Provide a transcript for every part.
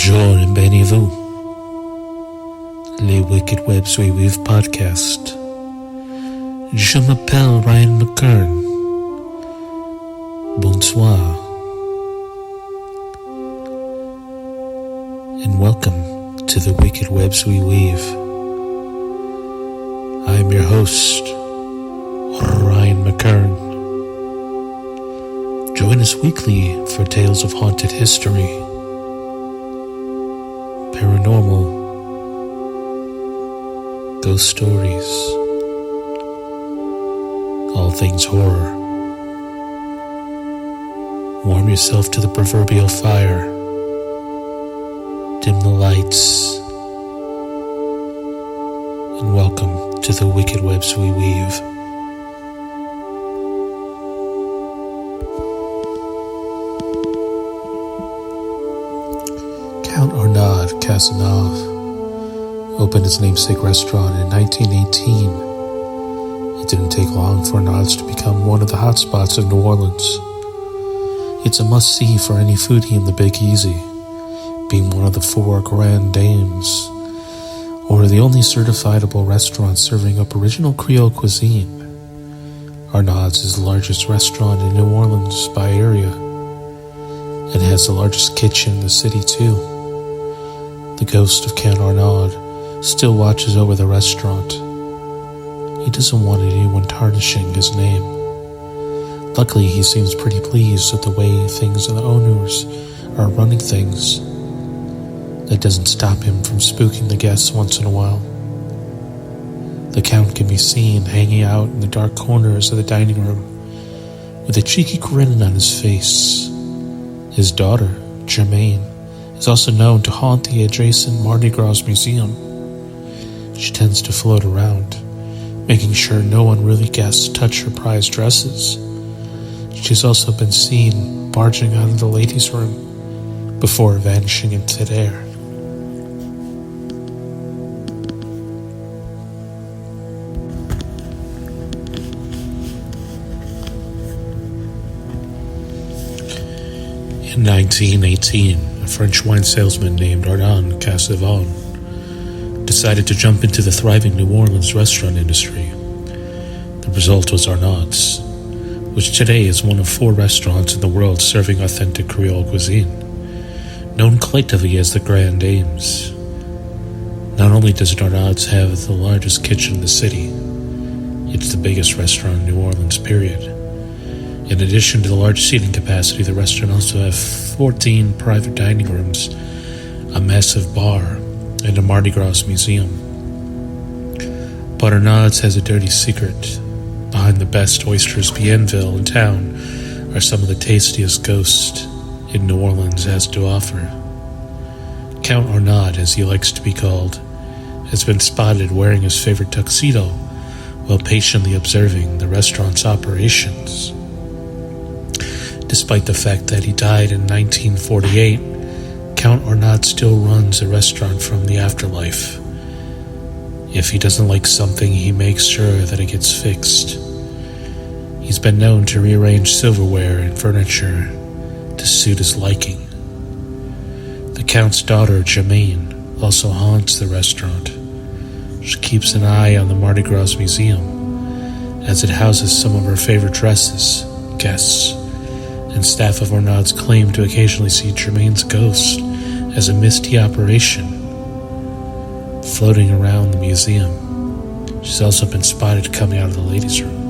Bonjour et bénez-vous. Les Wicked Webs We Weave podcast. Je m'appelle Ryan Mckern. Bonsoir. And welcome to the Wicked Webs We Weave. I am your host, Ryan Mckern. Join us weekly for tales of haunted history, paranormal, ghost stories, all things horror. Warm yourself to the proverbial fire, dim the lights, and welcome to the Wicked Webs We Weave. Count Arnaud Cazenave opened his namesake restaurant in 1918. It didn't take long for Arnaud's to become one of the hotspots of New Orleans. It's a must-see for any foodie in the Big Easy, being one of the 4 Grand Dames, or the only certifiable restaurant serving up original Creole cuisine. Arnaud's is the largest restaurant in New Orleans by area, and has the largest kitchen in the city too. The ghost of Count Arnaud still watches over the restaurant. He doesn't want anyone tarnishing his name. Luckily, he seems pretty pleased with the way things and the owners are running things. That doesn't stop him from spooking the guests once in a while. The Count can be seen hanging out in the dark corners of the dining room with a cheeky grin on his face. His daughter, Germaine, is also known to haunt the adjacent Mardi Gras museum. She tends to float around, making sure no unruly guests touch her prized dresses. She's also been seen barging out of the ladies' room before vanishing into the air. In 1918, a French wine salesman named Arnaud Cazenave decided to jump into the thriving New Orleans restaurant industry. The result was Arnaud's, which today is one of 4 restaurants in the world serving authentic Creole cuisine, known collectively as the Grand Dames. Not only does Arnaud's have the largest kitchen in the city, it's the biggest restaurant in New Orleans, period. In addition to the large seating capacity, the restaurant also has 14 private dining rooms, a massive bar, and a Mardi Gras museum. But Arnaud's has a dirty secret. Behind the best oysters Bienville in town are some of the tastiest ghosts in New Orleans has to offer. Count Arnaud, as he likes to be called, has been spotted wearing his favorite tuxedo while patiently observing the restaurant's operations. Despite the fact that he died in 1948, Count Arnaud still runs a restaurant from the afterlife. If he doesn't like something, he makes sure that it gets fixed. He's been known to rearrange silverware and furniture to suit his liking. The Count's daughter, Germaine, also haunts the restaurant. She keeps an eye on the Mardi Gras museum, as it houses some of her favorite dresses, guests, and staff of Arnaud's claim to occasionally see Germaine's ghost as a misty operation floating around the museum. She's also been spotted coming out of the ladies' room.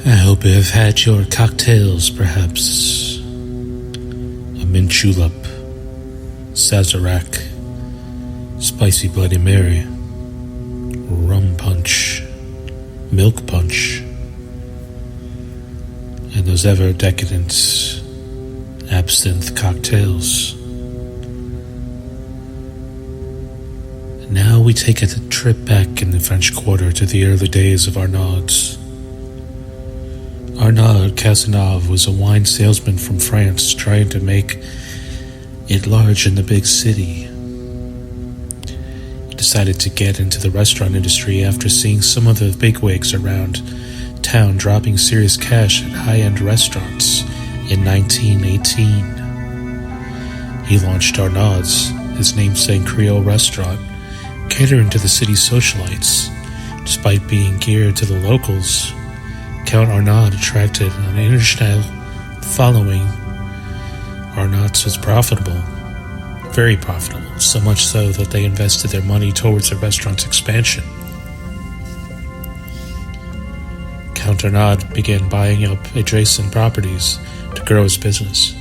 I hope you have had your cocktails, perhaps. A mint julep, Sazerac, spicy Bloody Mary, rum punch, milk punch, and those ever decadent absinthe cocktails. Now we take a trip back in the French Quarter to the early days of Arnaud's. Arnaud Cazenave was a wine salesman from France trying to make it large in the big city. He decided to get into the restaurant industry after seeing some of the bigwigs around town dropping serious cash at high-end restaurants in 1918. He launched Arnaud's, his namesake Creole restaurant, catering to the city's socialites. Despite being geared to the locals, Count Arnaud attracted an international following. Arnaud's was profitable, very profitable, so much so that they invested their money towards the restaurant's expansion. Count Arnaud began buying up adjacent properties to grow his business.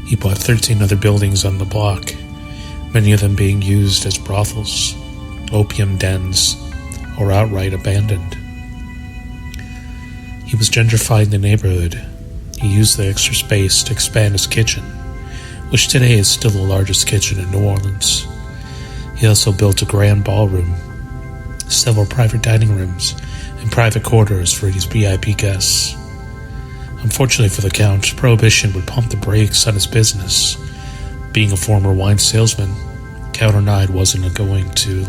He bought 13 other buildings on the block, many of them being used as brothels, opium dens, or outright abandoned. He was gentrifying the neighborhood. He used the extra space to expand his kitchen, which today is still the largest kitchen in New Orleans. He also built a grand ballroom, several private dining rooms, and private quarters for his VIP guests. Unfortunately for the Count, Prohibition would pump the brakes on his business. Being a former wine salesman, Count Arnaud wasn't going to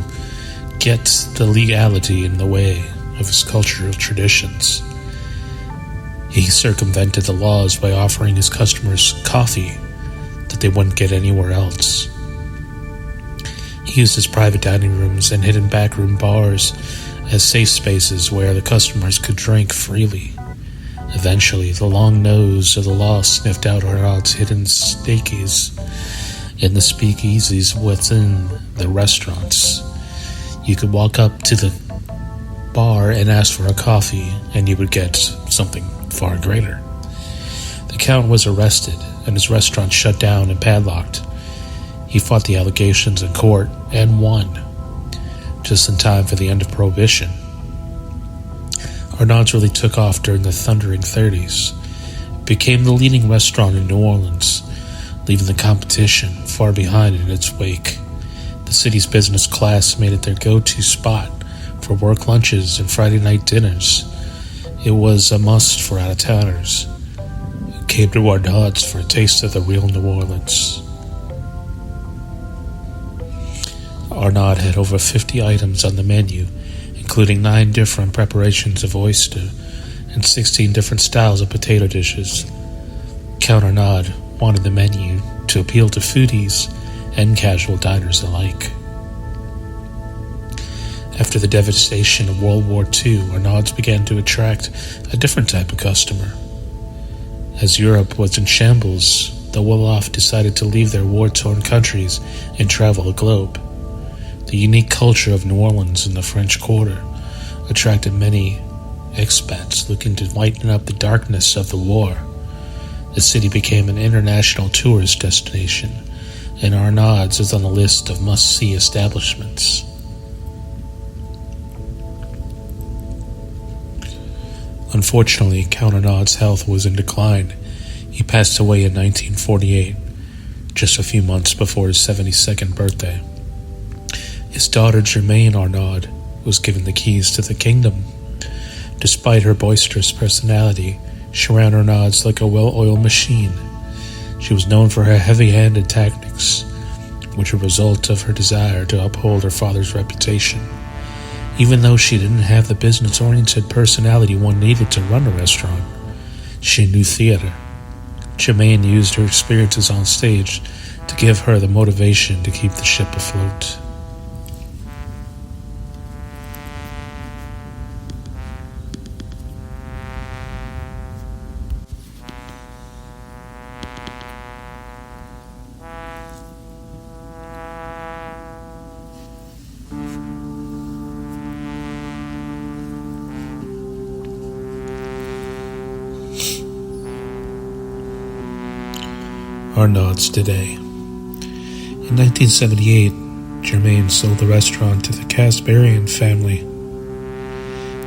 get the legality in the way of his cultural traditions. He circumvented the laws by offering his customers coffee that they wouldn't get anywhere else. He used his private dining rooms and hidden backroom bars as safe spaces where the customers could drink freely. Eventually, the long nose of the law sniffed out Arnaud's hidden steakies in the speakeasies within the restaurants. You could walk up to the bar and ask for a coffee, and you would get something far greater. The Count was arrested, and his restaurant shut down and padlocked. He fought the allegations in court and won, just in time for the end of Prohibition. Arnaud's really took off during the thundering 30s. It became the leading restaurant in New Orleans, leaving the competition far behind in its wake. The city's business class made it their go-to spot for work lunches and Friday night dinners. It was a must for out-of-towners who came to Arnaud's for a taste of the real New Orleans. Arnaud had over 50 items on the menu, including 9 different preparations of oyster and 16 different styles of potato dishes. Count Arnaud wanted the menu to appeal to foodies and casual diners alike. After the devastation of World War II, Arnaud's began to attract a different type of customer. As Europe was in shambles, the well-off decided to leave their war-torn countries and travel the globe. The unique culture of New Orleans in the French Quarter attracted many expats looking to lighten up the darkness of the war. The city became an international tourist destination, and Arnaud's is on the list of must-see establishments. Unfortunately, Count Arnaud's health was in decline. He passed away in 1948, just a few months before his 72nd birthday. His daughter Germaine Arnaud was given the keys to the kingdom. Despite her boisterous personality, she ran Arnaud's like a well-oiled machine. She was known for her heavy-handed tactics, which were a result of her desire to uphold her father's reputation. Even though she didn't have the business-oriented personality one needed to run a restaurant, she knew theater. Germaine used her experiences on stage to give her the motivation to keep the ship afloat. Arnaud's today. In 1978, Germaine sold the restaurant to the Casparian family.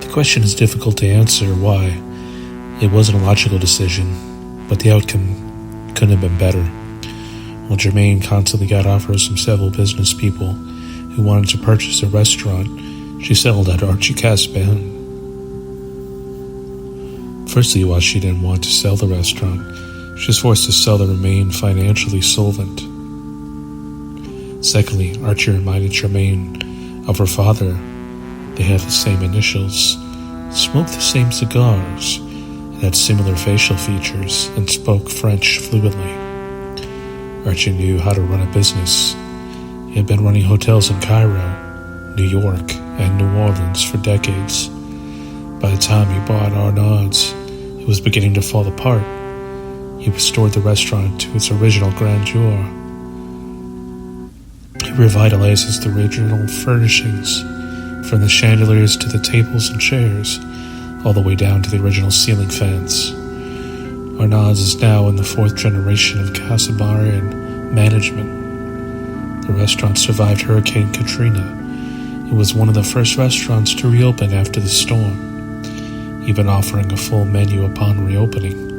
The question is difficult to answer why. It wasn't a logical decision, but the outcome couldn't have been better. While Germaine constantly got offers from several business people who wanted to purchase a restaurant, she settled at Archie Casparian. Firstly, while she didn't want to sell the restaurant, she was forced to sell to remain financially solvent. Secondly, Archie reminded Germaine of her father. They had the same initials, smoked the same cigars, and had similar facial features, and spoke French fluently. Archie knew how to run a business. He had been running hotels in Cairo, New York, and New Orleans for decades. By the time he bought Arnaud's, it was beginning to fall apart. He restored the restaurant to its original grandeur. He revitalized the original furnishings, from the chandeliers to the tables and chairs, all the way down to the original ceiling fans. Arnaud's is now in the 4th generation of Casabarian management. The restaurant survived Hurricane Katrina. It was one of the first restaurants to reopen after the storm, even offering a full menu upon reopening.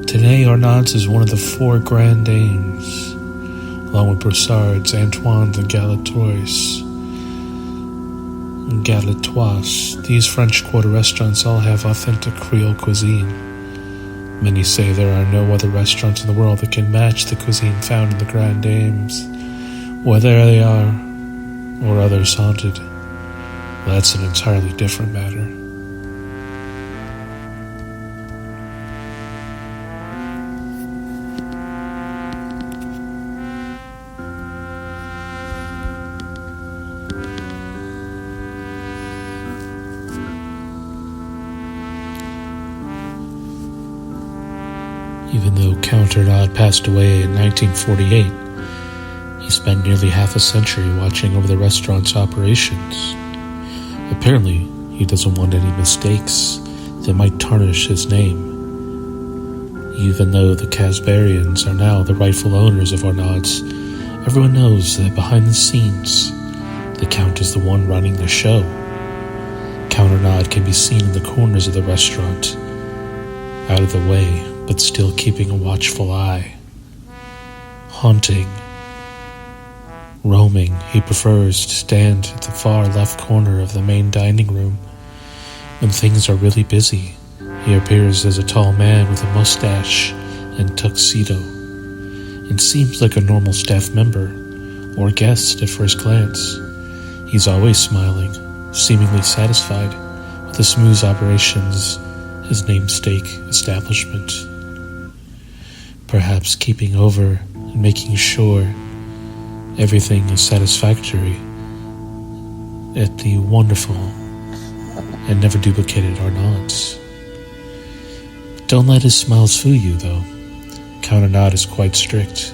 Today, Arnaud's is one of the 4 Grand Dames, along with Broussard's, Antoine's, and Galatoire's. These French Quarter restaurants all have authentic Creole cuisine. Many say there are no other restaurants in the world that can match the cuisine found in the Grand Dames. Whether they are, or others haunted, well, that's an entirely different matter. Even though Count Arnaud passed away in 1948, he spent nearly half a century watching over the restaurant's operations. Apparently, he doesn't want any mistakes that might tarnish his name. Even though the Casbarians are now the rightful owners of Arnaud's, everyone knows that behind the scenes, the Count is the one running the show. Count Arnaud can be seen in the corners of the restaurant, out of the way, but still keeping a watchful eye. Haunting. Roaming, he prefers to stand at the far left corner of the main dining room. When things are really busy, he appears as a tall man with a mustache and tuxedo, and seems like a normal staff member or guest at first glance. He's always smiling, seemingly satisfied with the smooth operations his namesake establishment. Perhaps keeping over and making sure everything is satisfactory at the wonderful and never duplicated Arnaud's. Don't let his smiles fool you, though. Count Arnaud is quite strict.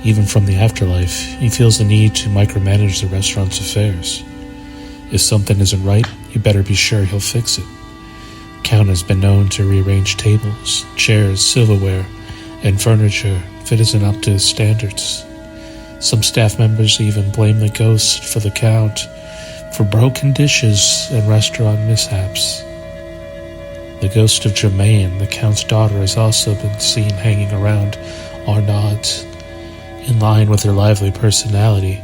Even from the afterlife, he feels the need to micromanage the restaurant's affairs. If something isn't right, you better be sure he'll fix it. Count has been known to rearrange tables, chairs, silverware, and furniture if it isn't up to his standards. Some staff members even blame the ghost for the Count for broken dishes and restaurant mishaps. The ghost of Germaine, the Count's daughter, has also been seen hanging around Arnaud's. In line with her lively personality,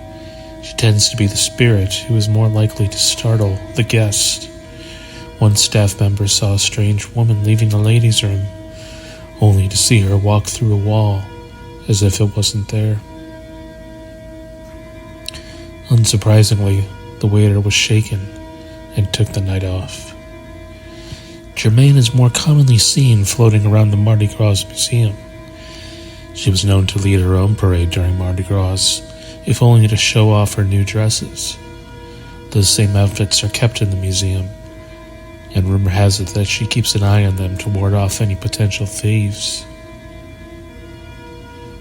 she tends to be the spirit who is more likely to startle the guest. One staff member saw a strange woman leaving the ladies' room, only to see her walk through a wall as if it wasn't there. Unsurprisingly, the waiter was shaken and took the night off. Germaine is more commonly seen floating around the Mardi Gras Museum. She was known to lead her own parade during Mardi Gras, if only to show off her new dresses. Those same outfits are kept in the museum, and rumor has it that she keeps an eye on them to ward off any potential thieves.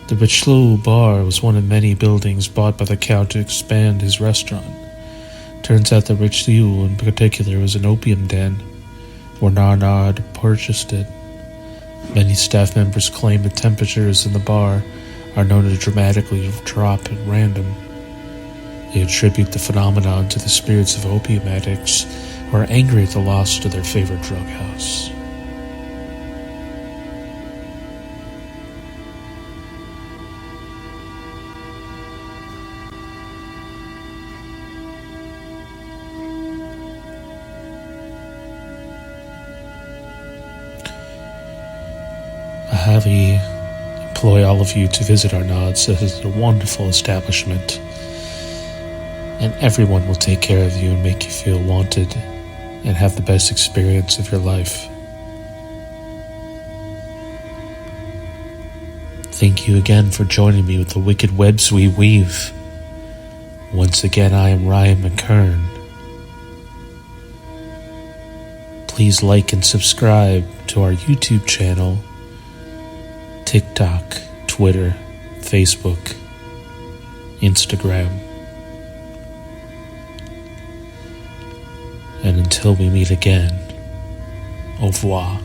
The Richelieu Bar was one of many buildings bought by the Count to expand his restaurant. Turns out the Richelieu in particular was an opium den, where Arnaud purchased it. Many staff members claim the temperatures in the bar are known to dramatically drop at random. They attribute the phenomenon to the spirits of opium addicts who are angry at the loss to their favorite drug house. A highly employ all of you to visit Arnaud's. This is a wonderful establishment, and everyone will take care of you and make you feel wanted and have the best experience of your life. Thank you again for joining me with the wicked webs we weave. Once again, I am Ryan Mckern. Please like and subscribe to our YouTube channel, TikTok, Twitter, Facebook, Instagram. And until we meet again, au revoir.